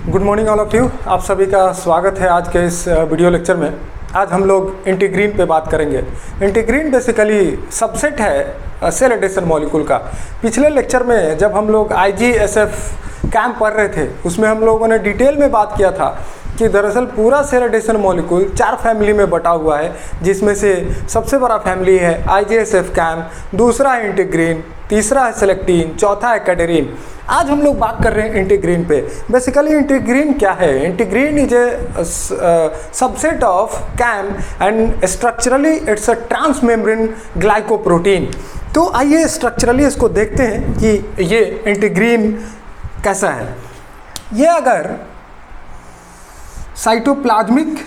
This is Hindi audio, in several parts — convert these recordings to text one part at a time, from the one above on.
Good morning all of you. आप सभी का स्वागत है आज के इस वीडियो लेक्चर में। आज हम लोग इंटीग्रीन पे बात करेंगे। इंटीग्रीन बेसिकली सबसेट है सेल एडिशन मॉलिक्यूल का। पिछले लेक्चर में जब हम लोग IGSF कैंप पढ़ रहे थे उसमें हम लोगों ने डिटेल में बात किया था कि दरअसल पूरा सेल एडिशन मॉलिक्यूल 4 फैमिली में बटा हुआ है, जिसमें से सबसे बड़ा फैमिली है IGSF कैंप, दूसरा है इंटीग्रीन, तीसरा है सेलेक्टीन, चौथा है कैडेरीन। आज हम लोग बात कर रहे हैं इंटीग्रीन पे। बेसिकली इंटीग्रीन क्या है? Integrin is a subset of CAM and structurally it's a transmembrane glycoprotein. तो आइए स्ट्रक्चरली इसको देखते हैं कि ये इंटीग्रीन कैसा है। ये अगर साइटोप्लाज्मिक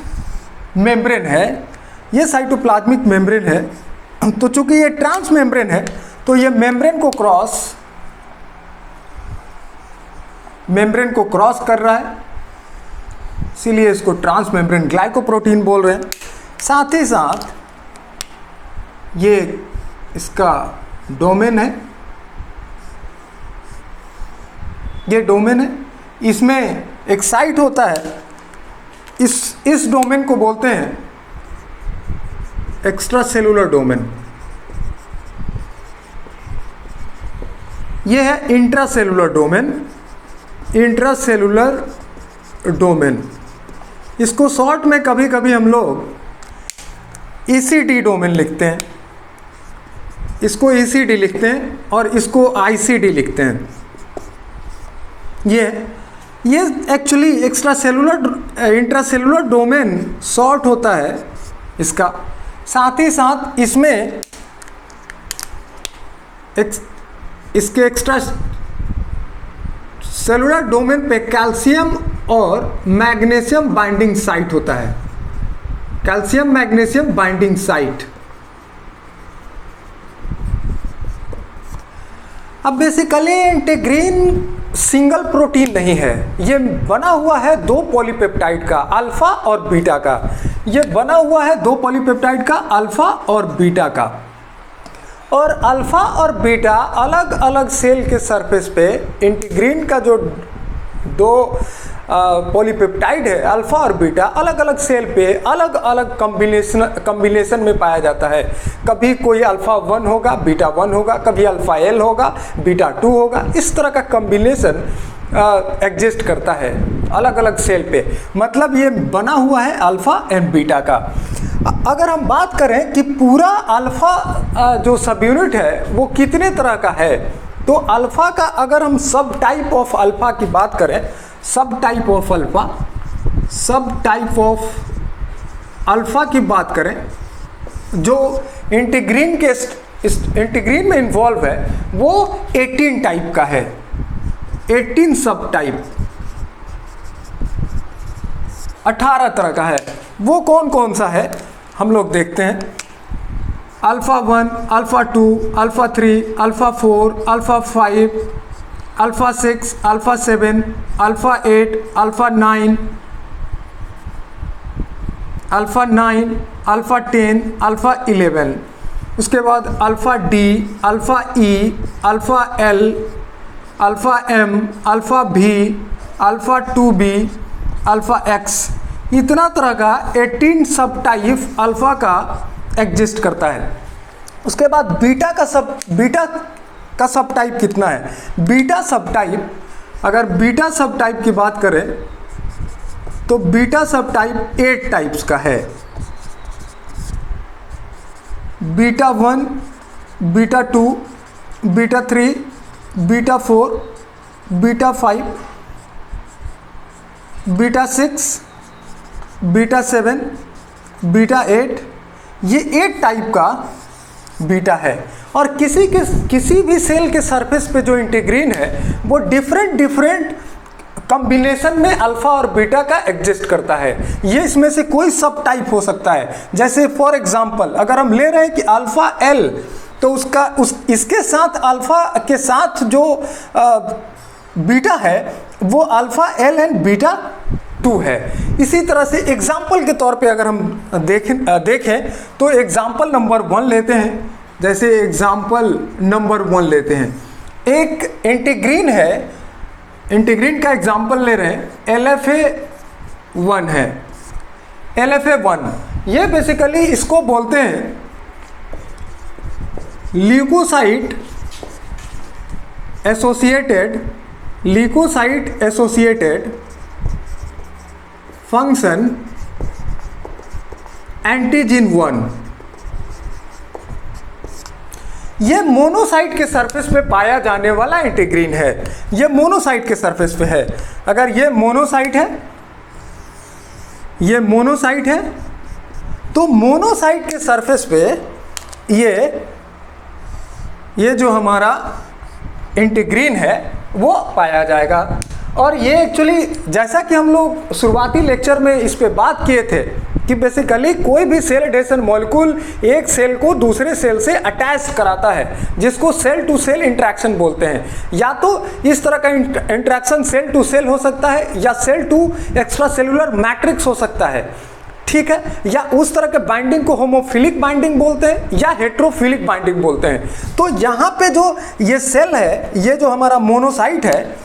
मेम्ब्रेन है, ये साइटोप्लाज्मिक मेम्ब्रेन है, तो चूंकि ये ट्रांस मेम्ब्रेन है तो ये मेम्ब्रेन को क्रॉस कर रहा है, इसीलिए इसको ट्रांस मेम्ब्रेन ग्लाइकोप्रोटीन बोल रहे हैं। साथ ही साथ ये इसका डोमेन है, ये डोमेन है, इसमें एक साइट होता है, इस डोमेन को बोलते हैं एक्स्ट्रा सेलुलर डोमेन। ये है इंट्रासेलुलर डोमेन, इंट्रासेलुलर डोमेन। इसको शॉर्ट में कभी कभी हम लोग ECD डोमेन लिखते हैं, इसको ECD लिखते हैं और इसको ICD लिखते हैं। ये actually extra cellular intracellular domain short होता है इसका। साथ ही साथ इसमें इसके एक्स्ट्रा सेलुलर डोमेन पे कैल्शियम और मैग्नीशियम बाइंडिंग साइट होता है, कैल्शियम मैग्नीशियम बाइंडिंग साइट। अब बेसिकली इंटीग्रीन सिंगल प्रोटीन नहीं है, ये बना हुआ है 2 पॉलीपेप्टाइड का, अल्फा और बीटा का। ये बना हुआ है 2 पॉलीपेप्टाइड का, अल्फा और बीटा का। और अल्फा और बीटा अलग अलग सेल के सरफेस पे इंटीग्रीन का जो 2 पॉलीपेप्टाइड है, अल्फा और बीटा, अलग अलग सेल पे अलग अलग कॉम्बिनेशन में पाया जाता है। कभी कोई अल्फा 1 होगा, बीटा 1 होगा, कभी अल्फा L होगा, बीटा 2 होगा। इस तरह का कॉम्बिनेशन एग्जिस्ट करता है अलग अलग सेल पे। मतलब ये बना हुआ है अल्फा एंड बीटा का। अगर हम बात करें कि पूरा अल्फा जो सब यूनिट है वो कितने तरह का है, तो अल्फा का अगर हम सब टाइप ऑफ अल्फा की बात करें, सब टाइप ऑफ अल्फा की बात करें, जो इंटीग्रीन में इन्वॉल्व है वो 18 टाइप का है, 18 सब टाइप, 18 तरह का है। वो कौन कौन सा है हम लोग देखते हैं। Alpha 1, alpha 2, alpha 3, alpha 4, alpha 5, alpha 6, alpha 7, alpha 8, alpha 9, alpha 9, alpha 10, alpha 11। उसके बाद alpha D, alpha E, alpha L, alpha M, alpha V, alpha 2B, alpha X। इतना तरह का 18 सब टाइप अल्फा का एग्जिस्ट करता है। उसके बाद बीटा का सब टाइप कितना है? बीटा सब टाइप, अगर बीटा सब टाइप की बात करें तो बीटा सब टाइप 8 टाइप्स का है। Beta 1, beta 2, beta 3, beta 4, beta 5, beta 6, beta 7, beta 8, ये 8 टाइप का बीटा है। और किसी भी सेल के सरफेस पे जो इंटीग्रीन है वो डिफरेंट कॉम्बिनेशन में अल्फा और बीटा का एग्जिस्ट करता है। ये इसमें से कोई सब टाइप हो सकता है। जैसे फॉर एग्जांपल अगर हम ले रहे हैं कि अल्फा L, तो इसके साथ अल्फा के साथ जो बीटा है वो अल्फा L एंड बीटा 2 है। इसी तरह से एग्जाम्पल के तौर पे अगर हम देखें तो एग्जाम्पल नंबर 1 लेते हैं। जैसे एग्जाम्पल नंबर 1 लेते हैं, एक इंटीग्रीन है इंटीग्रीन का एग्जाम्पल ले रहे हैं, LFA1 है। LFA1 ये बेसिकली इसको बोलते हैं ल्यूकोसाइट एसोसिएटेड फंक्शन एंटीजन 1। ये मोनोसाइट के सरफेस पे पाया जाने वाला इंटीग्रीन है। ये मोनोसाइट के सरफेस पे है। अगर ये मोनोसाइट है, तो मोनोसाइट के सरफेस पे ये जो हमारा इंटीग्रीन है वो पाया जाएगा। और ये एक्चुअली जैसा कि हम लोग शुरुआती लेक्चर में इस पे बात किए थे कि बेसिकली कोई भी सेल एडेशन मॉलिक्यूल एक सेल को दूसरे सेल से अटैच कराता है, जिसको सेल टू सेल इंटरेक्शन बोलते हैं। या तो इस तरह का इंटरेक्शन सेल टू सेल हो सकता है, या cell to extracellular matrix हो सकता है, ठीक है। या उस तरह के बाइंडिंग को होमोफिलिक बाइंडिंग बोलते हैं या हेट्रोफिलिक बाइंडिंग बोलते हैं। तो यहाँ पे जो ये सेल है, ये जो हमारा मोनोसाइट है,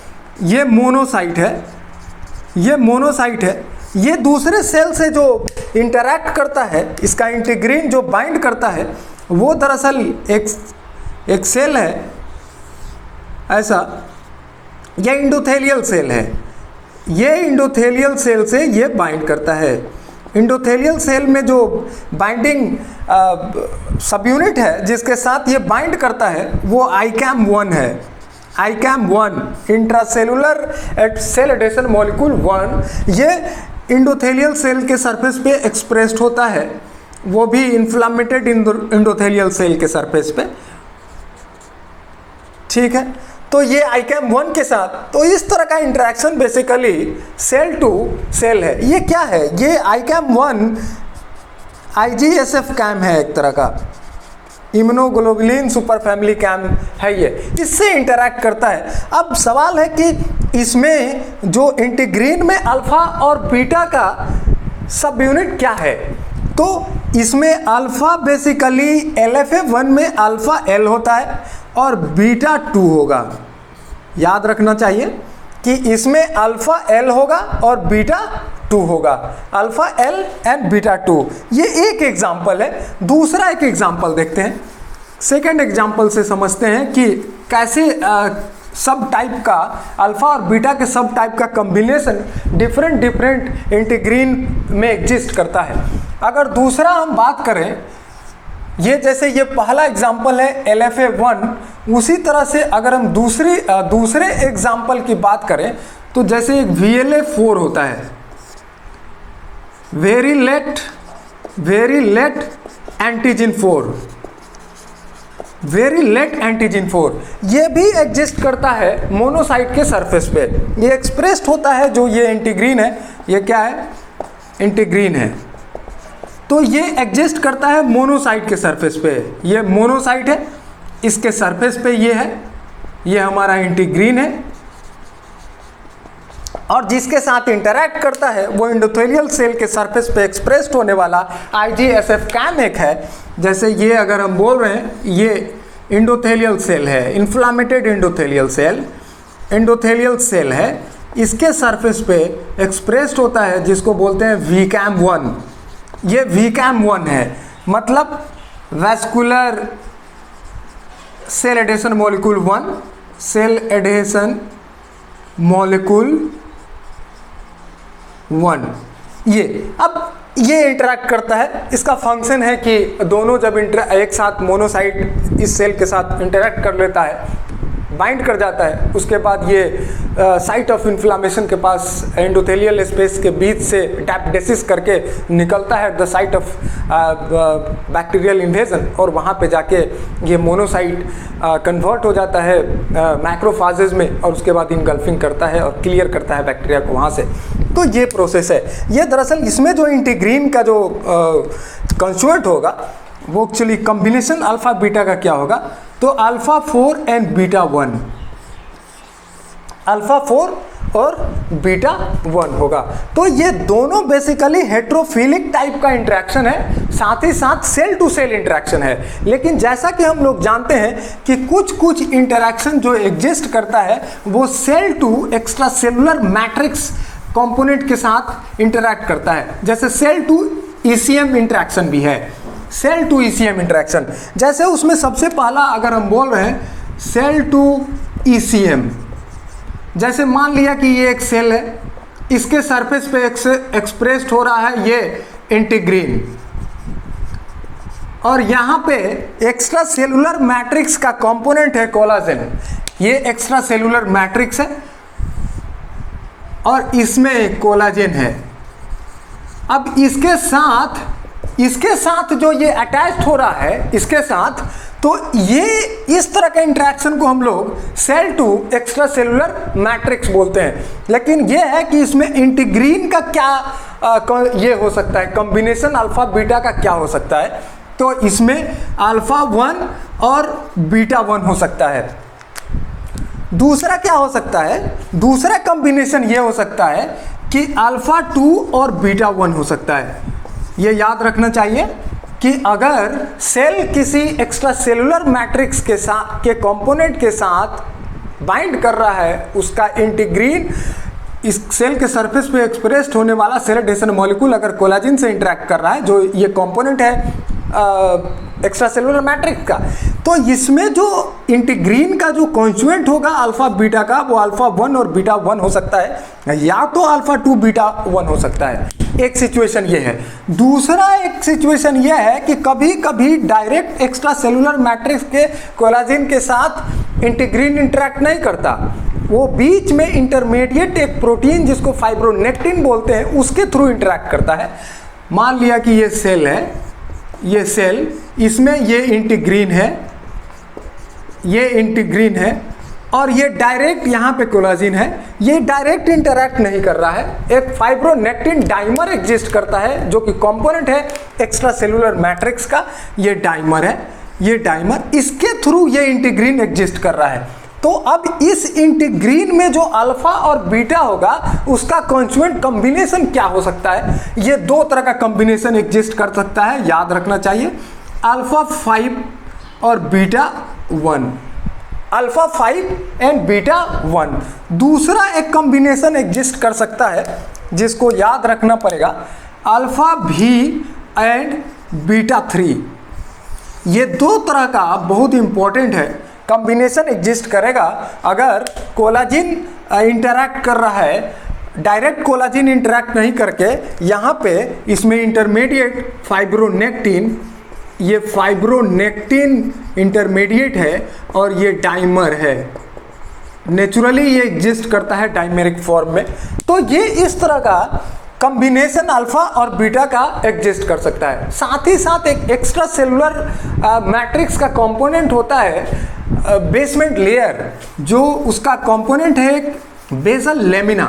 ये दूसरे सेल से जो इंटरैक्ट करता है, इसका इंटीग्रीन जो बाइंड करता है, वो दरअसल एक सेल है ऐसा, यह इंडोथेलियल सेल है। ये इंडोथेलियल सेल से ये बाइंड करता है। इंडोथेलियल सेल में जो बाइंडिंग सब यूनिट है जिसके साथ ये बाइंड करता है वो ICAM1 है। ICAM1 intracellular cell adhesion molecule 1। ये इंडोथेलियल सेल के सरफेस पे एक्सप्रेस्ड होता है, वो भी इन्फ्लामेटेड इंडोथेलियल सेल के सरफेस पे, ठीक है। तो ये ICAM1 के साथ, तो इस तरह का interaction basically cell to cell है। ये क्या है? ये ICAM1 IGSF कैम है, एक तरह का इम्यूनोग्लोबुलिन सुपर फैमिली कैम है। ये इससे इंटरैक्ट करता है। अब सवाल है कि इसमें जो इंटीग्रीन में अल्फा और बीटा का सब यूनिट क्या है? तो इसमें अल्फा बेसिकली LFA1 में अल्फा L होता है और बीटा 2 होगा। याद रखना चाहिए कि इसमें अल्फा L होगा और बीटा 2 होगा। Alpha L and beta 2। ये एक एग्जाम्पल है। दूसरा एक एग्जाम्पल देखते हैं। सेकेंड एग्जाम्पल से समझते हैं कि कैसे सब टाइप का अल्फा और बीटा के सब टाइप का कॉम्बिनेशन डिफरेंट इंटीग्रीन में एग्जिस्ट करता है। अगर दूसरा हम बात करें, ये जैसे ये पहला एग्जाम्पल है LFA1, उसी तरह से अगर हम दूसरे एग्जाम्पल की बात करें तो जैसे एक VLA4 होता है, very late antigen 4, very late antigen 4, ये भी एग्जिस्ट करता है मोनोसाइट के सरफेस पे। ये एक्सप्रेस्ड होता है, जो ये इंटीग्रीन है, ये क्या है? इंटीग्रीन है। तो ये एग्जिस्ट करता है मोनोसाइट के सरफेस पे। ये मोनोसाइट है, इसके सरफेस पे ये है, ये हमारा इंटीग्रीन है, और जिसके साथ इंटरैक्ट करता है वो इंडोथेलियल सेल के सरफेस पे एक्सप्रेस्ड होने वाला IGSF कैम एक है। जैसे ये अगर हम बोल रहे हैं, ये इंडोथेलियल सेल है, इन्फ्लामेटेड इंडोथेलियल सेल है, इसके सरफेस पे एक्सप्रेस्ड होता है, जिसको बोलते हैं VCAM1। ये VCAM1 है, मतलब vascular cell adhesion molecule 1, cell adhesion molecule 1। ये अब ये इंटरैक्ट करता है। इसका फंक्शन है कि दोनों जब एक साथ मोनोसाइट इस सेल के साथ इंटरैक्ट कर लेता है, बाइंड कर जाता है, उसके बाद ये साइट ऑफ इन्फ्लामेशन के पास एंडोथेलियल स्पेस के बीच से टैपडेसिस करके निकलता है the site of bacterial invasion, और वहाँ पे जाके ये मोनोसाइट कन्वर्ट हो जाता है मैक्रोफाजेज में, और उसके बाद इनगल्फिंग करता है और क्लियर करता है बैक्टीरिया को वहाँ से। तो ये प्रोसेस है। ये दरअसल इसमें जो इंटीग्रीन का जो कंस्टिट्यूएंट होगा वो एक्चुअली कॉम्बिनेशन अल्फा बीटा का क्या होगा? तो अल्फा 4 एंड बीटा 1, अल्फा 4 और बीटा 1 होगा। तो ये दोनों बेसिकली हेट्रोफिलिक टाइप का इंटरेक्शन है, साथ ही साथ सेल टू सेल इंटरेक्शन है। लेकिन जैसा कि हम लोग जानते हैं कि कुछ इंटरेक्शन जो एग्जिस्ट करता है वो cell to extracellular matrix component के साथ इंटरैक्ट करता है। जैसे सेल टू ईसीएम इंटरेक्शन भी है, सेल टू ईसीएम इंटरेक्शन। जैसे उसमें सबसे पहला अगर हम बोल रहे हैं सेल टू ईसीएम, जैसे मान लिया कि ये एक सेल है, इसके सरफेस पे एक्सप्रेस्ड हो रहा है ये इंटीग्रीन, और यहाँ पे एक्स्ट्रा सेलुलर मैट्रिक्स का कंपोनेंट है कोलाजन। ये एक्स्ट्रा सेलुलर मैट्रिक्स है और इसमें कोलाजन है। अब इसके साथ जो ये अटैच्ड हो रहा है इसके साथ, तो ये इस तरह के इंटरेक्शन को हम लोग cell to extracellular matrix बोलते हैं। लेकिन ये है कि इसमें इंटीग्रीन का क्या ये हो सकता है, कॉम्बिनेशन अल्फा बीटा का क्या हो सकता है, तो इसमें अल्फा 1 और बीटा 1 हो सकता है। दूसरा क्या हो सकता है, दूसरा कॉम्बिनेशन ये हो सकता है कि अल्फा 2 और बीटा 1 हो सकता है। ये याद रखना चाहिए कि अगर सेल किसी एक्स्ट्रा सेलुलर मैट्रिक्स के साथ के कंपोनेंट के साथ बाइंड कर रहा है, उसका इंटीग्रीन इस सेल के सरफेस पे एक्सप्रेस्ड होने वाला सेल एडेशन मॉलिक्यूल अगर कोलाजिन से इंटरेक्ट कर रहा है, जो ये कंपोनेंट है एक्स्ट्रा सेलुलर मैट्रिक्स का, तो इसमें जो इंटीग्रीन का जो कॉन्जुएंट होगा अल्फा बीटा का, वो अल्फा 1 और बीटा 1 हो सकता है, या तो अल्फा 2 बीटा 1 हो सकता है। एक सिचुएशन ये है। दूसरा एक सिचुएशन ये है कि कभी कभी डायरेक्ट एक्स्ट्रा सेलुलर मैट्रिक्स के कोलाजिन के साथ इंटीग्रीन इंटरेक्ट नहीं करता, वो बीच में इंटरमीडिएट एक प्रोटीन जिसको फाइब्रोनेक्टिन बोलते हैं उसके थ्रू इंटरेक्ट करता है। मान लिया कि ये सेल है, ये सेल, इसमें ये इंटीग्रीन है, ये इंटीग्रीन है, और ये डायरेक्ट यहाँ पे कोलाजिन है, ये डायरेक्ट इंटरैक्ट नहीं कर रहा है। एक फाइब्रोनेक्टिन डाइमर एग्जिस्ट करता है जो कि कंपोनेंट है एक्स्ट्रा सेलुलर मैट्रिक्स का, ये डाइमर है, ये डाइमर, इसके थ्रू ये इंटीग्रीन एग्जिस्ट कर रहा है। तो अब इस इंटीग्रीन में जो अल्फा और बीटा होगा उसका कॉन्जुएंट कॉम्बिनेशन क्या हो सकता है, ये दो तरह का कॉम्बिनेशन एग्जिस्ट कर सकता है, याद रखना चाहिए। अल्फा 5 और बीटा 1, अल्फा 5 एंड बीटा 1। दूसरा एक कॉम्बिनेशन एग्जिस्ट कर सकता है जिसको याद रखना पड़ेगा, अल्फा भी एंड बीटा 3। ये दो तरह का बहुत इंपॉर्टेंट है कॉम्बिनेशन एग्जिस्ट करेगा अगर कोलाजिन इंटरैक्ट कर रहा है, डायरेक्ट कोलाजिन इंटरैक्ट नहीं करके यहाँ पे इसमें इंटरमीडिएट फाइब्रोनेक्टिन, ये फाइब्रोनेक्टिन इंटरमीडिएट है और ये डाइमर है, नेचुरली ये एग्जिस्ट करता है डाइमेरिक फॉर्म में। तो ये इस तरह का कॉम्बिनेशन अल्फा और बीटा का एग्जिस्ट कर सकता है। साथ ही साथ एक एक्स्ट्रा सेलुलर मैट्रिक्स का कंपोनेंट होता है बेसमेंट लेयर, जो उसका कंपोनेंट है एक बेसल लेमिना।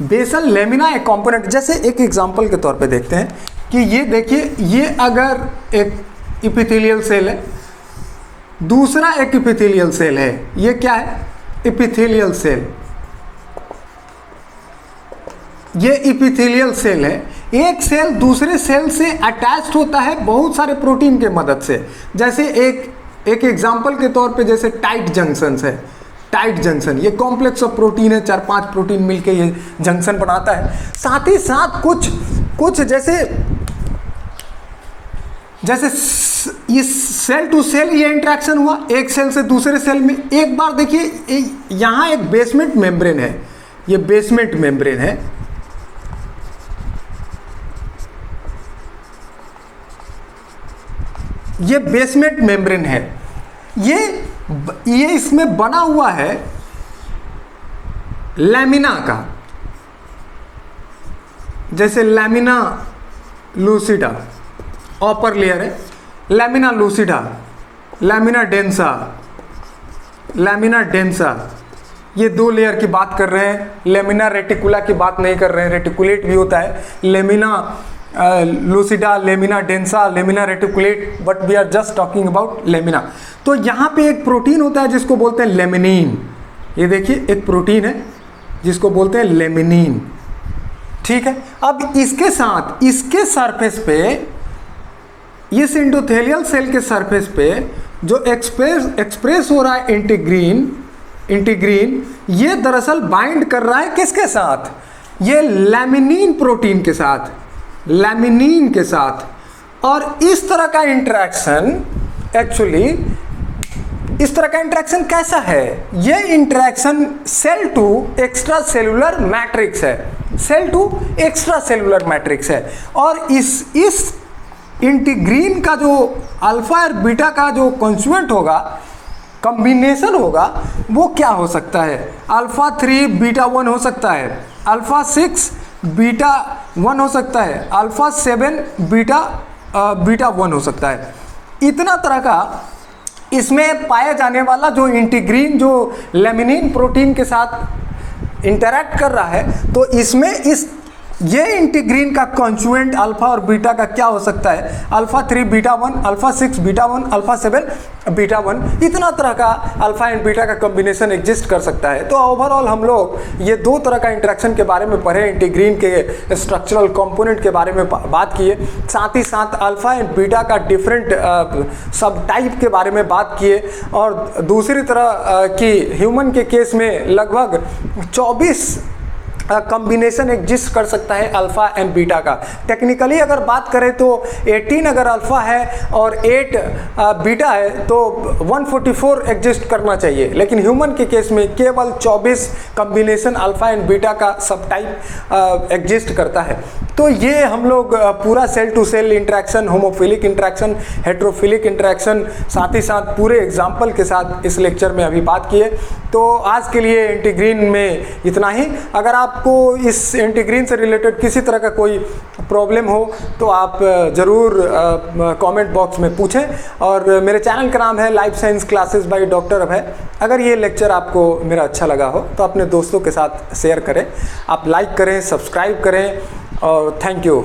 बेसल लेमिना एक कंपोनेंट, जैसे एक एग्जांपल के तौर पे देखते हैं कि ये देखिए, ये अगर एक इपिथेलियल सेल है, दूसरा एक इपिथेलियल सेल है, ये क्या है, इपिथेलियल सेल, ये इपिथेलियल सेल है। एक सेल दूसरे सेल से अटैच्ड होता है बहुत सारे प्रोटीन के मदद से। जैसे एक एग्जांपल के तौर पे जैसे टाइट जंक्शन है, टाइट जंक्शन, ये कॉम्प्लेक्स ऑफ प्रोटीन है, 4-5 प्रोटीन मिलके ये जंक्शन बनाता है। साथ ही साथ कुछ जैसे ये सेल टू सेल ये इंटरेक्शन हुआ एक सेल से दूसरे सेल में। एक बार देखिए यहाँ एक बेसमेंट मेम्ब्रेन है, ये बेसमेंट मेम्ब्रेन है, ये बेसमेंट मेम्ब्रेन है, ये इसमें बना हुआ है लैमिना का, जैसे लैमिना लूसिडा अपर लेयर है, lamina lucida, lamina densa, lamina densa, ये दो लेयर की बात कर रहे हैं, लेमिना रेटिकुला की बात नहीं कर रहे हैं। रेटिकुलेट भी होता है, lamina lucida, lamina densa, lamina reticulate, but we are just talking about lamina. तो यहाँ पे एक प्रोटीन होता है जिसको बोलते हैं लेमिनिन। ये देखिए एक प्रोटीन है जिसको बोलते हैं लेमिनिन। ठीक है, अब इसके साथ इसके सरफेस पे, इस एंडोथेलियल सेल के सरफेस पे जो एक्सप्रेस हो रहा है इंटीग्रीन, ये दरअसल बाइंड कर रहा है किसके साथ? ये लैमिनिन प्रोटीन के साथ, लैमिनिन के साथ। और इस तरह का इंटरेक्शन, एक्चुअली इस तरह का इंटरेक्शन कैसा है? ये interaction cell to extracellular matrix है, cell to extracellular matrix है। और इस इंटीग्रीन का जो अल्फा और बीटा का जो कॉन्जुगेट होगा, कॉम्बिनेशन होगा, वो क्या हो सकता है? अल्फा 3 बीटा 1 हो सकता है, अल्फा 6 बीटा 1 हो सकता है, अल्फा 7 बीटा 1 हो सकता है। इतना तरह का इसमें पाया जाने वाला जो इंटीग्रीन जो लेमिनिन प्रोटीन के साथ इंटरैक्ट कर रहा है, तो इसमें ये इंटीग्रीन का कॉन्जुगेंट अल्फा और बीटा का क्या हो सकता है? Alpha 3 beta 1, alpha 6 beta 1, alpha 7 beta 1, इतना तरह का अल्फा एंड बीटा का कॉम्बिनेशन एग्जिस्ट कर सकता है। तो ओवरऑल हम लोग ये दो तरह का इंटरेक्शन के बारे में पढ़े, इंटीग्रीन के स्ट्रक्चरल कंपोनेंट के बारे में बात किए, साथ ही साथ अल्फा एंड बीटा का डिफरेंट सब टाइप के बारे में बात किए। और दूसरी तरह की ह्यूमन के केस में लगभग 24 कॉम्बिनेशन एग्जिस्ट कर सकता है अल्फा एंड बीटा का। टेक्निकली अगर बात करें तो 18 अगर अल्फा है और 8 बीटा है तो 144 एग्जिस्ट करना चाहिए, लेकिन ह्यूमन के केस में केवल 24 कॉम्बिनेशन अल्फा एंड बीटा का सब टाइप एग्जिस्ट करता है। तो ये हम लोग पूरा cell to cell interaction, homophilic interaction, heterophilic interaction, साथ ही साथ पूरे एग्जाम्पल के साथ इस लेक्चर में अभी बात किए। तो आज के लिए इंटीग्रीन में इतना ही। अगर आपको इस इंटीग्रीन से रिलेटेड किसी तरह का कोई प्रॉब्लम हो तो आप ज़रूर कमेंट बॉक्स में पूछें। और मेरे चैनल का नाम है life science classes by doctor Abhay. अगर ये लेक्चर आपको मेरा अच्छा लगा हो तो अपने दोस्तों के साथ शेयर करें, आप लाइक करें, सब्सक्राइब करें, और थैंक यू।